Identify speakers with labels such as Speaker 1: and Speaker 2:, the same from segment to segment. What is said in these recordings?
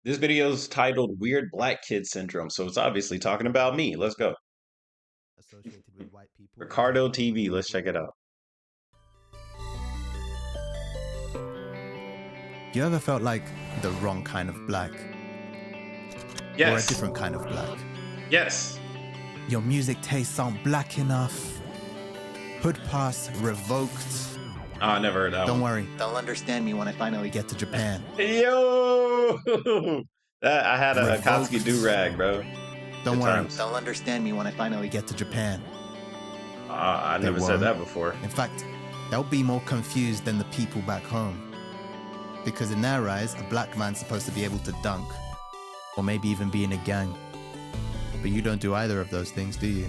Speaker 1: This video is titled Weird Black Kid Syndrome, so it's obviously talking about me. Let's go.
Speaker 2: Associated with white people versus
Speaker 1: Ricardo
Speaker 2: black
Speaker 1: TV, let's
Speaker 2: people.
Speaker 1: check it out.
Speaker 2: You ever felt like the wrong kind of black? Or a
Speaker 1: Yes.
Speaker 2: different kind of black?
Speaker 1: Yes.
Speaker 2: Your music tastes aren't black enough. Hood pass revoked.
Speaker 1: Oh, I never heard that
Speaker 2: Don't
Speaker 1: one.
Speaker 2: worry, they'll understand me when I finally get to Japan.
Speaker 1: Yo! I had a
Speaker 2: Revoked.
Speaker 1: Akatsuki do-rag, bro.
Speaker 2: Don't
Speaker 1: Good
Speaker 2: worry,
Speaker 1: times.
Speaker 2: they'll understand me when I finally get to Japan.
Speaker 1: I
Speaker 2: They
Speaker 1: never said
Speaker 2: won't.
Speaker 1: that before.
Speaker 2: In fact, they'll be more confused than the people back home. Because in their eyes, a black man's supposed to be able to dunk. Or maybe even be in a gang. But you don't do either of those things, do you?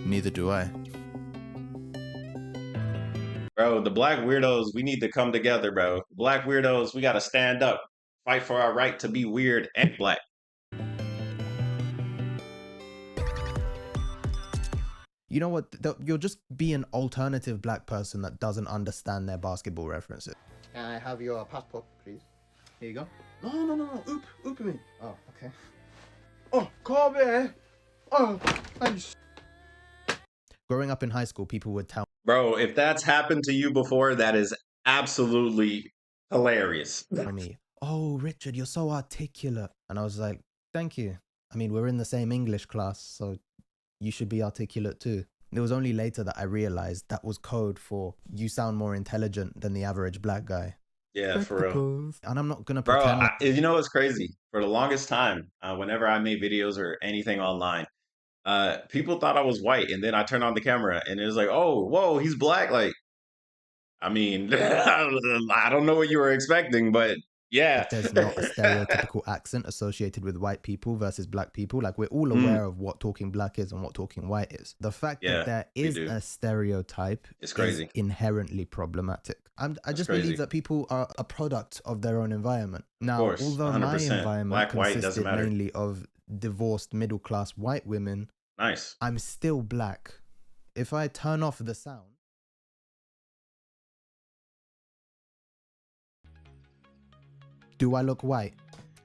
Speaker 2: Neither do I.
Speaker 1: Bro, the black weirdos, we need to come together, bro. Black weirdos, we gotta stand up. Fight for our right to be weird and black.
Speaker 2: You know what? You'll just be an alternative black person that doesn't understand their basketball references.
Speaker 3: Can I have your passport, please?
Speaker 2: Here you go.
Speaker 3: No. Oop me. Oh, okay. Oh, Kobe! Oh, thanks.
Speaker 2: Growing up in high school, people would tell
Speaker 1: Bro, if that's happened to you before, that is absolutely hilarious.
Speaker 2: me, "Oh, Richard, you're so articulate." And I was like, "Thank you. I mean, we're in the same English class, so you should be articulate too." It was only later that I realized that was code for you sound more intelligent than the average black guy.
Speaker 1: Yeah, for real.
Speaker 2: And I'm not gonna
Speaker 1: Bro,
Speaker 2: pretend.
Speaker 1: you know what's crazy? For the longest time, whenever I made videos or anything online, people thought I was white, and then I turned on the camera, and it was like, "Oh, whoa, he's black!" Like, I mean, I don't know what you were expecting, but yeah,
Speaker 2: There's not a stereotypical accent associated with white people versus black people. Like, we're all aware of what talking black is and what talking white is. The fact
Speaker 1: Yeah,
Speaker 2: that there
Speaker 1: we
Speaker 2: is
Speaker 1: do.
Speaker 2: a stereotype
Speaker 1: It's crazy.
Speaker 2: is inherently problematic. I just
Speaker 1: crazy.
Speaker 2: believe that people are a product of their own environment. Now,
Speaker 1: course,
Speaker 2: although my
Speaker 1: 100%.
Speaker 2: environment
Speaker 1: Black, white, doesn't
Speaker 2: consisted
Speaker 1: matter.
Speaker 2: mainly of divorced middle-class white women,
Speaker 1: Nice.
Speaker 2: I'm still black. If I turn off the sound, do I look white?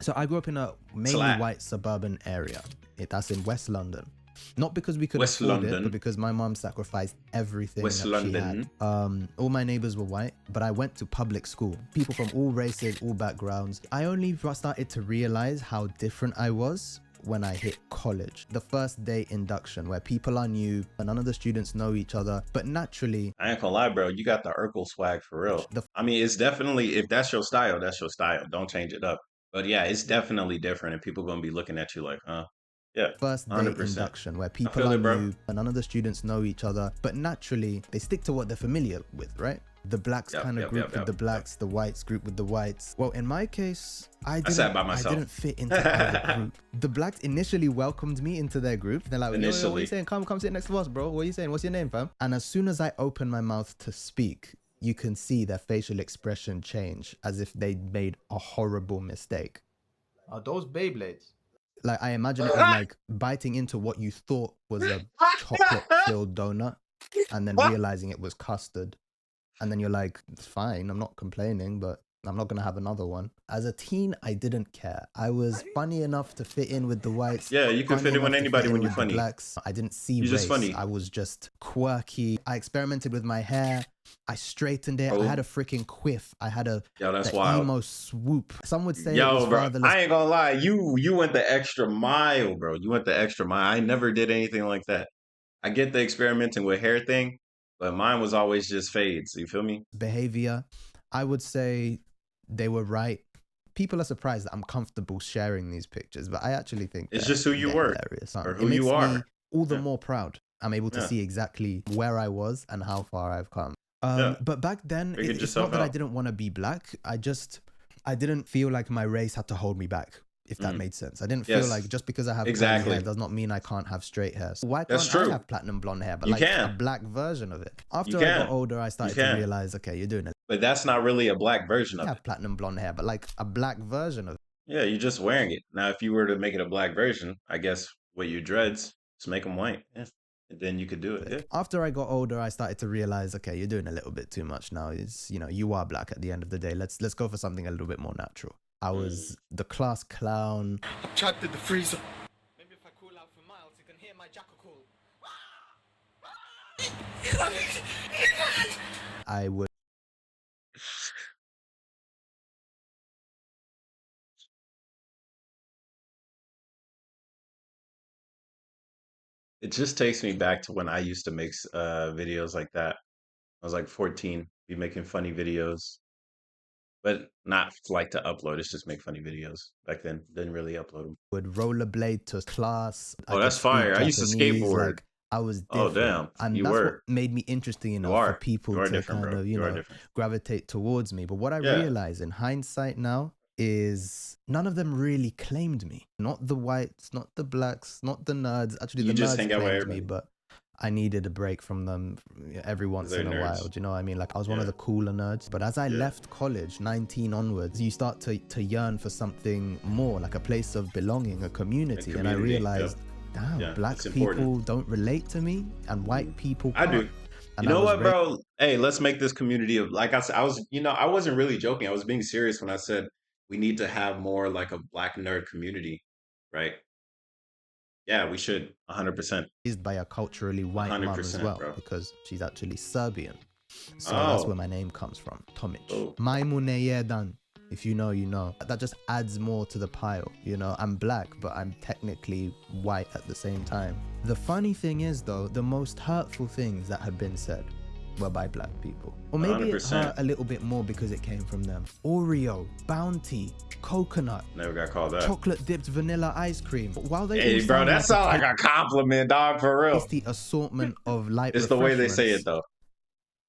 Speaker 2: So I grew up in a mainly
Speaker 1: Slap.
Speaker 2: white suburban area. That's in West London. Not because we could
Speaker 1: West
Speaker 2: afford it,
Speaker 1: London.
Speaker 2: but because my mom sacrificed everything
Speaker 1: West
Speaker 2: that
Speaker 1: London.
Speaker 2: she had. All my neighbors were white, but I went to public school. People from all races, all backgrounds. I only started to realize how different I was when I hit college. The first day induction, where people are new and none of the students know each other, but naturally,
Speaker 1: I ain't gonna lie, bro. You got the Urkel swag for real. I mean, it's definitely, if that's your style, that's your style. Don't change it up. But yeah, it's definitely different, and people gonna be looking at you like, huh? Yeah,
Speaker 2: first day
Speaker 1: 100%.
Speaker 2: induction, where people
Speaker 1: feel
Speaker 2: are
Speaker 1: it, bro.
Speaker 2: new and none of the students know each other, but naturally they stick to what they're familiar with, right? The blacks kind of group with the blacks, the whites group with the whites. Well, in my case, I
Speaker 1: sat by myself.
Speaker 2: didn't fit into either group. The blacks initially welcomed me into their group. They're like, yo, what are
Speaker 1: Initially.
Speaker 2: you saying? Come sit next to us, bro. What are you saying? What's your name, fam? And as soon as I open my mouth to speak, you can see their facial expression change as if they'd made a horrible mistake.
Speaker 3: Are those Beyblades?
Speaker 2: Like, I imagine it was like biting into what you thought was a chocolate-filled donut and then realizing it was custard. And then you're like, it's fine, I'm not complaining, but I'm not going to have another one. As a teen, I didn't care. I was funny enough to fit in with the whites.
Speaker 1: Yeah, you can
Speaker 2: funny
Speaker 1: fit in with
Speaker 2: enough to
Speaker 1: anybody
Speaker 2: fit in
Speaker 1: when you're
Speaker 2: with the
Speaker 1: funny.
Speaker 2: blacks. I didn't see
Speaker 1: You're
Speaker 2: race.
Speaker 1: just funny.
Speaker 2: I was just quirky. I experimented with my hair. I straightened it.
Speaker 1: Oh.
Speaker 2: I had a freaking quiff. I had
Speaker 1: that's
Speaker 2: the
Speaker 1: wild.
Speaker 2: emo swoop. Some would say it
Speaker 1: Yo,
Speaker 2: was
Speaker 1: bro,
Speaker 2: fatherless.
Speaker 1: I ain't gonna lie. You went the extra mile, bro. You went the extra mile. I never did anything like that. I get the experimenting with hair thing, but mine was always just fades. You feel me?
Speaker 2: Behavior. I would say they were right. People are surprised that I'm comfortable sharing these pictures, but I actually think
Speaker 1: It's just who you
Speaker 2: they're
Speaker 1: were,
Speaker 2: hilarious.
Speaker 1: or
Speaker 2: It
Speaker 1: who you
Speaker 2: makes
Speaker 1: are.
Speaker 2: me all the
Speaker 1: Yeah.
Speaker 2: more proud. I'm able to
Speaker 1: Yeah.
Speaker 2: see exactly where I was and how far I've come.
Speaker 1: Yeah.
Speaker 2: But back then,
Speaker 1: Figured
Speaker 2: it's
Speaker 1: yourself
Speaker 2: not that I
Speaker 1: out.
Speaker 2: didn't want to be black. I didn't feel like my race had to hold me back, if that made sense. I didn't feel
Speaker 1: Yes.
Speaker 2: like just because I have
Speaker 1: Exactly.
Speaker 2: curly hair does not mean I can't have straight hair. So why
Speaker 1: That's
Speaker 2: can't I
Speaker 1: true.
Speaker 2: have platinum blonde hair, but
Speaker 1: You
Speaker 2: like
Speaker 1: can.
Speaker 2: a black version of it? After I
Speaker 1: can.
Speaker 2: got older, I started to
Speaker 1: can.
Speaker 2: realize, okay, you're doing it.
Speaker 1: But that's not really a black version
Speaker 2: I
Speaker 1: of it.
Speaker 2: have platinum blonde hair, but like a black version of it.
Speaker 1: Yeah, you're just wearing it. Now, if you were to make it a black version, I guess with your dreads, just make them white. Yeah. And then you could do it. Yeah.
Speaker 2: After I got older, I started to realize, okay, you're doing a little bit too much now. You are black at the end of the day. Let's go for something a little bit more natural. I was the class clown.
Speaker 3: I trapped in the freezer. Maybe if I call out for miles, you can hear my jackal call.
Speaker 2: I would
Speaker 1: It just takes me back to when I used to make videos like that. I was like 14, be making funny videos, but not like to upload. It's just make funny videos. Back then, didn't really upload them.
Speaker 2: would rollerblade to class. I
Speaker 1: Oh,
Speaker 2: could
Speaker 1: that's
Speaker 2: speak
Speaker 1: fire. I used to
Speaker 2: Japanese.
Speaker 1: skateboard.
Speaker 2: Like I was
Speaker 1: Oh,
Speaker 2: different.
Speaker 1: damn.
Speaker 2: And
Speaker 1: You
Speaker 2: that's what
Speaker 1: were.
Speaker 2: made me interesting
Speaker 1: You
Speaker 2: enough for
Speaker 1: are.
Speaker 2: people
Speaker 1: You are
Speaker 2: to
Speaker 1: different,
Speaker 2: kind
Speaker 1: bro.
Speaker 2: of,
Speaker 1: You are different.
Speaker 2: gravitate towards me. But what I
Speaker 1: Yeah.
Speaker 2: realize in hindsight now is none of them really claimed me. Not the whites, not the blacks, not the nerds. Actually,
Speaker 1: You
Speaker 2: the
Speaker 1: just
Speaker 2: nerds
Speaker 1: hang out with
Speaker 2: claimed me,
Speaker 1: everybody.
Speaker 2: but I needed a break from them every once
Speaker 1: they're
Speaker 2: in a
Speaker 1: nerds.
Speaker 2: while. Do you know what I mean? Like I was one of
Speaker 1: Yeah.
Speaker 2: the cooler nerds. But as I
Speaker 1: Yeah.
Speaker 2: left college, 19 onwards, you start to yearn for something more, like a place of belonging, a community. And I
Speaker 1: community, yep.
Speaker 2: realized, damn,
Speaker 1: Yeah,
Speaker 2: black
Speaker 1: it's
Speaker 2: people
Speaker 1: important.
Speaker 2: don't relate to me and white people
Speaker 1: I
Speaker 2: can't.
Speaker 1: do.
Speaker 2: And
Speaker 1: You
Speaker 2: I
Speaker 1: know
Speaker 2: was
Speaker 1: what, bro? Hey, let's make this community of, like I said, I was, I wasn't really joking. I was being serious when I said we need to have more like a black nerd community, right? Yeah, we should. 100%.
Speaker 2: raised by a culturally white mum as
Speaker 1: 100%,
Speaker 2: well,
Speaker 1: bro.
Speaker 2: because she's actually Serbian. So that's
Speaker 1: Oh.
Speaker 2: where my name comes from, Tomic.
Speaker 1: Oh.
Speaker 2: Maimuneyedan. If you know, you know. That just adds more to the pile, I'm black, but I'm technically white at the same time. The funny thing is, though, the most hurtful things that had been said were by black people. Or maybe it
Speaker 1: 100%.
Speaker 2: hurt a little bit more because it came from them. Oreo, Bounty, coconut,
Speaker 1: Never got called that.
Speaker 2: chocolate dipped vanilla ice cream. While they
Speaker 1: Hey,
Speaker 2: all
Speaker 1: bro,
Speaker 2: sound
Speaker 1: that sounds like a compliment, dog, for real.
Speaker 2: tasty assortment of light
Speaker 1: It's the way they say
Speaker 2: refreshments,
Speaker 1: it, though.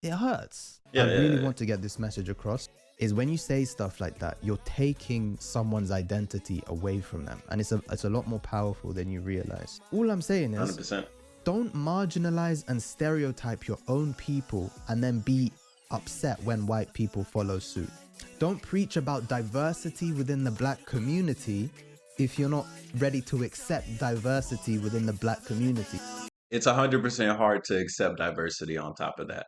Speaker 2: it hurts.
Speaker 1: Yeah,
Speaker 2: I really
Speaker 1: yeah.
Speaker 2: want to get this message across, is when you say stuff like that, you're taking someone's identity away from them, and it's a lot more powerful than you realize. All I'm saying is
Speaker 1: 100%.
Speaker 2: don't marginalize and stereotype your own people and then be upset when white people follow suit. Don't preach about diversity within the black community if you're not ready to accept diversity within the black community.
Speaker 1: It's 100% hard to accept diversity on top of that.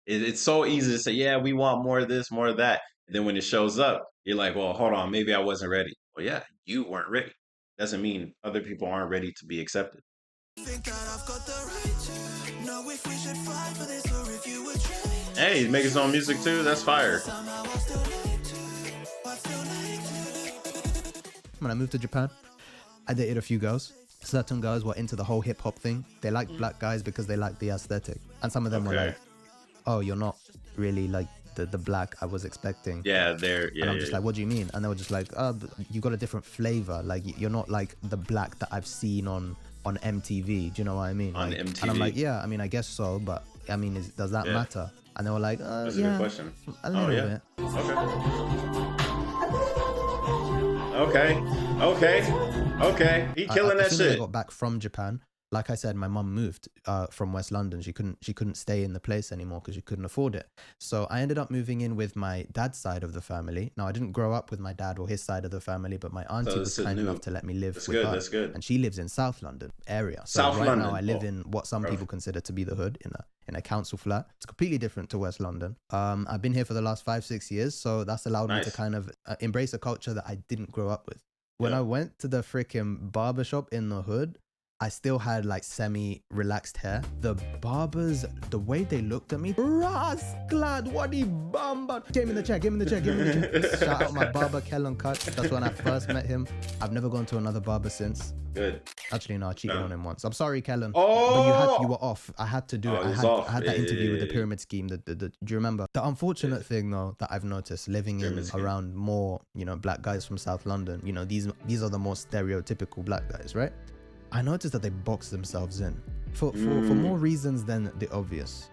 Speaker 1: It's so easy to say, yeah, we want more of this, more of that. And then when it shows up, you're like, well, hold on, maybe I wasn't ready. Well, yeah, you weren't ready. Doesn't mean other people aren't ready to be accepted. Hey, he's making his own music too. That's fire.
Speaker 2: When I moved to Japan, I dated a few girls. Certain girls were into the whole hip hop thing. They liked black guys because they liked the aesthetic. And some of them were
Speaker 1: Okay.
Speaker 2: like, oh, you're not really like the black I was expecting.
Speaker 1: Yeah, they're
Speaker 2: And I'm just like, what do you mean? And they were just like, oh, you got a different flavor. Like, you're not like the black that I've seen on MTV. Do you know what I mean?
Speaker 1: On
Speaker 2: like,
Speaker 1: MTV.
Speaker 2: And I'm like, yeah, I mean, I guess so. But I mean, does that
Speaker 1: Yeah.
Speaker 2: matter? And they were like,
Speaker 1: That's a
Speaker 2: yeah,
Speaker 1: good question.
Speaker 2: a little bit.
Speaker 1: Okay. He killing that
Speaker 2: As soon as I
Speaker 1: shit.
Speaker 2: got back from Japan, like I said, my mum moved from West London. She couldn't stay in the place anymore because she couldn't afford it. So I ended up moving in with my dad's side of the family. Now I didn't grow up with my dad or his side of the family, but my auntie
Speaker 1: So
Speaker 2: was
Speaker 1: this is
Speaker 2: kind
Speaker 1: new.
Speaker 2: enough to let me live
Speaker 1: That's
Speaker 2: with
Speaker 1: good,
Speaker 2: her.
Speaker 1: that's good.
Speaker 2: And she lives in South London area. So
Speaker 1: South
Speaker 2: right
Speaker 1: London.
Speaker 2: now I live
Speaker 1: Oh,
Speaker 2: in what some
Speaker 1: bro.
Speaker 2: people consider to be the hood in a council flat. It's completely different to West London. I've been here for the last 5-6 years, so that's allowed me to
Speaker 1: Nice.
Speaker 2: kind of embrace a culture that I didn't grow up with. When
Speaker 1: Yeah.
Speaker 2: I went to the freaking barbershop in the hood, I still had like semi-relaxed hair. The barbers, the way they looked at me, rascal, what the bamba. Give me the check. Shout out my barber, Kellen Cut. That's when I first met him. I've never gone to another barber since.
Speaker 1: Good.
Speaker 2: Actually, no, I cheated on him once. I'm sorry, Kellen.
Speaker 1: Oh!
Speaker 2: But you were off. I had to do
Speaker 1: Oh,
Speaker 2: it.
Speaker 1: it was
Speaker 2: I
Speaker 1: off.
Speaker 2: had that
Speaker 1: Yeah,
Speaker 2: interview with the
Speaker 1: yeah.
Speaker 2: pyramid scheme. Do you remember? The unfortunate thing, though, that I've noticed living in
Speaker 1: Pyramid scheme.
Speaker 2: around more, black guys from South London, these are the more stereotypical black guys, right? I noticed that they box themselves in for more reasons than the obvious.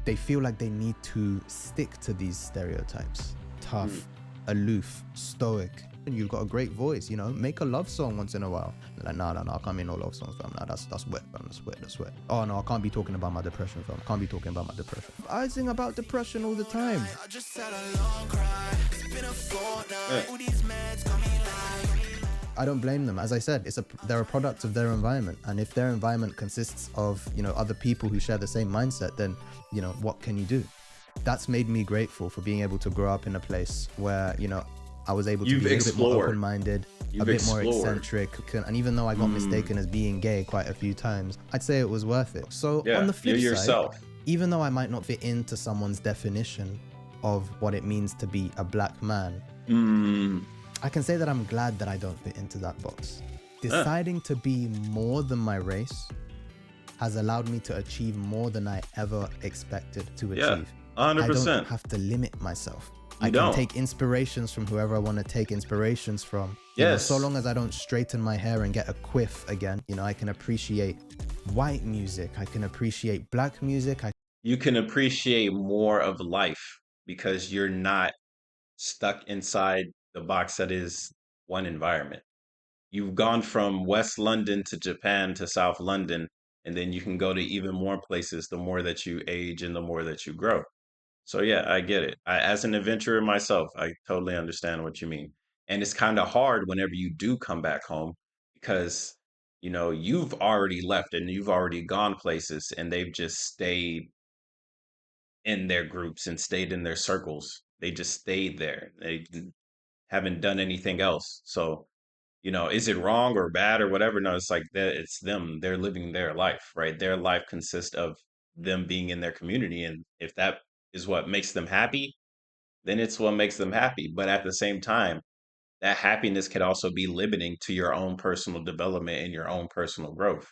Speaker 2: They feel like they need to stick to these stereotypes. Tough, aloof, stoic. And you've got a great voice, make a love song once in a while. They're like, no, I can't make no love songs, fam. Nah, that's wet, fam. That's wet. Oh no, I can't be talking about my depression, fam. Can't be talking about my depression. I sing about depression all the time.
Speaker 4: I just had a long cry. It's been a fortnight. All these meds got me like.
Speaker 2: I don't blame them. As I said, they're a product of their environment, and if their environment consists of other people who share the same mindset, then what can you do? That's made me grateful for being able to grow up in a place where I was able to
Speaker 1: You've
Speaker 2: be a little bit more
Speaker 1: explored.
Speaker 2: open-minded, a
Speaker 1: You've
Speaker 2: bit more
Speaker 1: explored.
Speaker 2: eccentric, and even though I got mistaken as being gay quite a few times, I'd say it was worth it. So on
Speaker 1: Yeah,
Speaker 2: the
Speaker 1: you're
Speaker 2: flip side,
Speaker 1: yourself.
Speaker 2: even though I might not fit into someone's definition of what it means to be a black man, I can say that I'm glad that I don't fit into that box. Deciding to be more than my race has allowed me to achieve more than I ever expected to achieve.
Speaker 1: 100%.
Speaker 2: I don't have to limit myself. I can take inspirations from whoever I want to take inspirations from. You know, so long as I don't straighten my hair and get a quiff again, you know, I can appreciate white music. I can appreciate black music.
Speaker 1: You can appreciate more of life because you're not stuck inside the box that is one environment. You've gone from West London to Japan to South London, and then you can go to even more places the more that you age and the more that you grow. So yeah, I get it. As an adventurer myself, I totally understand what you mean. And it's kind of hard whenever you do come back home because you've already left and you've already gone places and they've just stayed in their groups and stayed in their circles. They just stayed there. They haven't done anything else. So is it wrong or bad or whatever? No, it's like that. It's them. They're living their life, right? Their life consists of them being in their community, and if that is what makes them happy, then it's what makes them happy. But at the same time, that happiness can also be limiting to your own personal development and your own personal growth.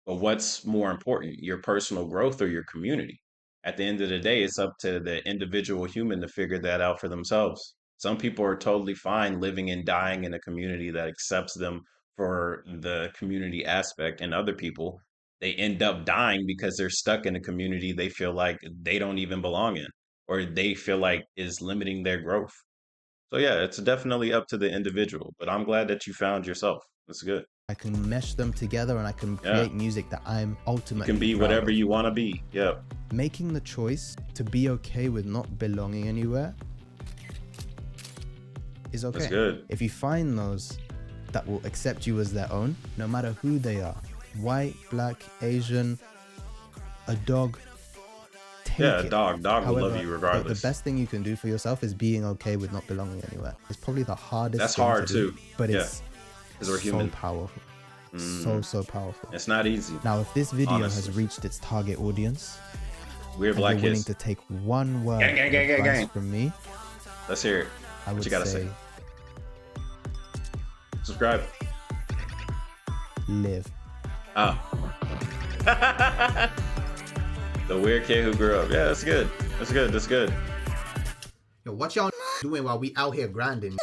Speaker 1: But what's more important, your personal growth or your community? At the end of the day, it's up to the individual human to figure that out for themselves. Some people are totally fine living and dying in a community that accepts them for the community aspect, and other people, they end up dying because they're stuck in a community they feel like they don't even belong in, or they feel like is limiting their growth. So yeah, it's definitely up to the individual, but I'm glad that you found yourself. That's good.
Speaker 2: I can mesh them together and I can
Speaker 1: Yeah.
Speaker 2: create music that I'm
Speaker 1: You
Speaker 2: ultimately
Speaker 1: can be
Speaker 2: proud
Speaker 1: whatever
Speaker 2: of.
Speaker 1: you want to be. Yeah.
Speaker 2: Making the choice to be okay with not belonging anywhere is okay.
Speaker 1: That's good.
Speaker 2: If you find those that will accept you as their own, no matter who they are, white, black, Asian, a dog, take
Speaker 1: Yeah,
Speaker 2: it.
Speaker 1: a dog will
Speaker 2: However,
Speaker 1: love you regardless.
Speaker 2: the best thing you can do for yourself is being okay with not belonging anywhere. It's probably the hardest
Speaker 1: That's
Speaker 2: thing
Speaker 1: hard
Speaker 2: to do,
Speaker 1: too.
Speaker 2: but
Speaker 1: Yeah,
Speaker 2: it's
Speaker 1: because we're
Speaker 2: so
Speaker 1: human.
Speaker 2: powerful. So powerful.
Speaker 1: It's not easy.
Speaker 2: Now, if this video has
Speaker 1: Honestly.
Speaker 2: reached its target audience,
Speaker 1: We're
Speaker 2: and
Speaker 1: black
Speaker 2: you're willing
Speaker 1: kids.
Speaker 2: to take one word
Speaker 1: Gang, gang, gang,
Speaker 2: of
Speaker 1: gang,
Speaker 2: advice
Speaker 1: gang.
Speaker 2: from me,
Speaker 1: Let's hear it.
Speaker 2: I
Speaker 1: What
Speaker 2: would
Speaker 1: you gotta
Speaker 2: say,
Speaker 1: say? Subscribe.
Speaker 2: live.
Speaker 1: Oh. The weird kid who grew up. Yeah, that's good. That's good. That's good.
Speaker 3: Yo, what y'all doing while we out here grinding?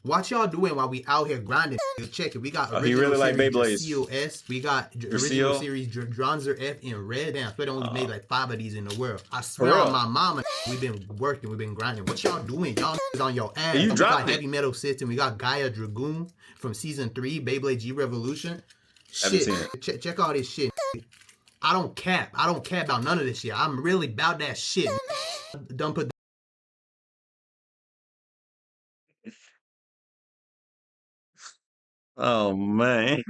Speaker 3: What y'all doing while we out here grinding? Yo, check it. We got
Speaker 1: Oh,
Speaker 3: original
Speaker 1: he really like
Speaker 3: series
Speaker 1: Beyblades.
Speaker 3: COS. We got original
Speaker 1: Seal?
Speaker 3: series Dronzer F in red. Damn, they only made like 5 of these in the world. I
Speaker 1: For
Speaker 3: swear
Speaker 1: real?
Speaker 3: on my mama, we've been working, we've been grinding. What y'all doing? Y'all is on your ass.
Speaker 1: Hey, you
Speaker 3: we
Speaker 1: dropped
Speaker 3: got
Speaker 1: it.
Speaker 3: Heavy Metal System. We got Gaia Dragoon from season 3, Beyblade G Revolution.
Speaker 1: Haven't
Speaker 3: Shit,
Speaker 1: seen it.
Speaker 3: check all this shit. I don't cap. I don't care about none of this shit. I'm really about that shit. Done put
Speaker 1: Oh man.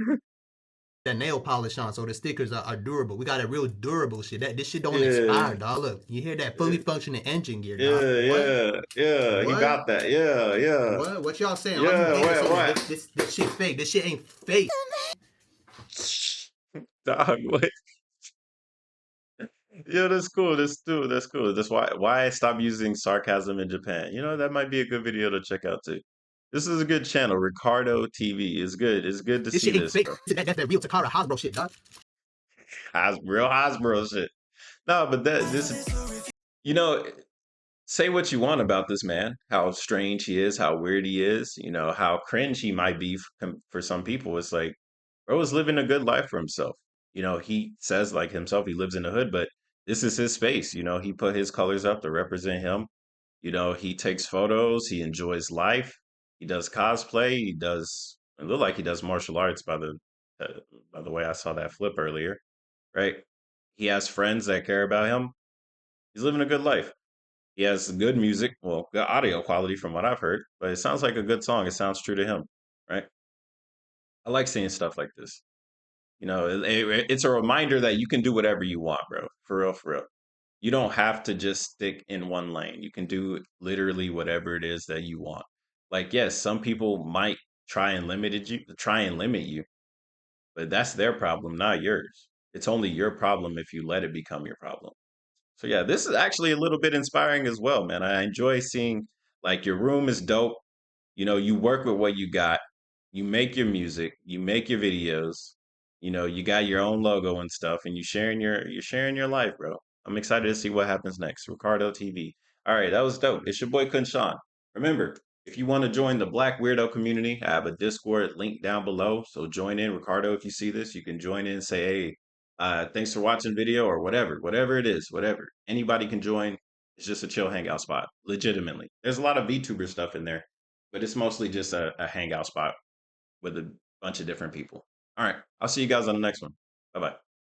Speaker 3: that nail polish on, so the stickers are durable. We got a real durable shit. This shit don't
Speaker 1: Yeah.
Speaker 3: expire, dog. Look, you hear that fully functioning engine gear, dog.
Speaker 1: Yeah. He
Speaker 3: What?
Speaker 1: got that. Yeah.
Speaker 3: What y'all saying?
Speaker 1: Yeah,
Speaker 3: All you haters
Speaker 1: what?
Speaker 3: saying this shit fake. This shit ain't fake.
Speaker 1: Dog, what? Yeah, that's cool. That's cool. That's why I stopped using sarcasm in Japan. That might be a good video to check out too. This is a good channel, Ricardo TV. It's good. It's good to
Speaker 3: This
Speaker 1: see
Speaker 3: shit ain't
Speaker 1: this,
Speaker 3: fake.
Speaker 1: bro.
Speaker 3: That's that real Takara Hasbro shit, dog.
Speaker 1: Real Hasbro shit. No, but you know, say what you want about this man, how strange he is, how weird he is, how cringe he might be for some people. It's like, bro is living a good life for himself. He says like himself, he lives in the hood, but this is his space. He put his colors up to represent him. He takes photos, he enjoys life, he does cosplay, it look like he does martial arts by the way I saw that flip earlier, right? He has friends that care about him. He's living a good life. He has good music, well, good audio quality from what I've heard, but it sounds like a good song. It sounds true to him, right? I like seeing stuff like this. It's a reminder that you can do whatever you want, bro. For real, for real. You don't have to just stick in one lane. You can do literally whatever it is that you want. Like, yes, some people might try and limit you, but that's their problem, not yours. It's only your problem if you let it become your problem. So yeah, this is actually a little bit inspiring as well, man. I enjoy seeing like your room is dope. You know, you work with what you got. You make your music, you make your videos. You know, you got your own logo and stuff, and you're sharing your life, bro. I'm excited to see what happens next. Ricardo TV. All right, that was dope. It's your boy KhunShawn. Remember, if you want to join the Black Weirdo community, I have a Discord link down below. So join in, Ricardo. If you see this, you can join in and say, "Hey, thanks for watching video," or whatever it is, whatever. Anybody can join. It's just a chill hangout spot, legitimately. There's a lot of VTuber stuff in there, but it's mostly just a hangout spot with a bunch of different people. All right. I'll see you guys on the next one. Bye bye.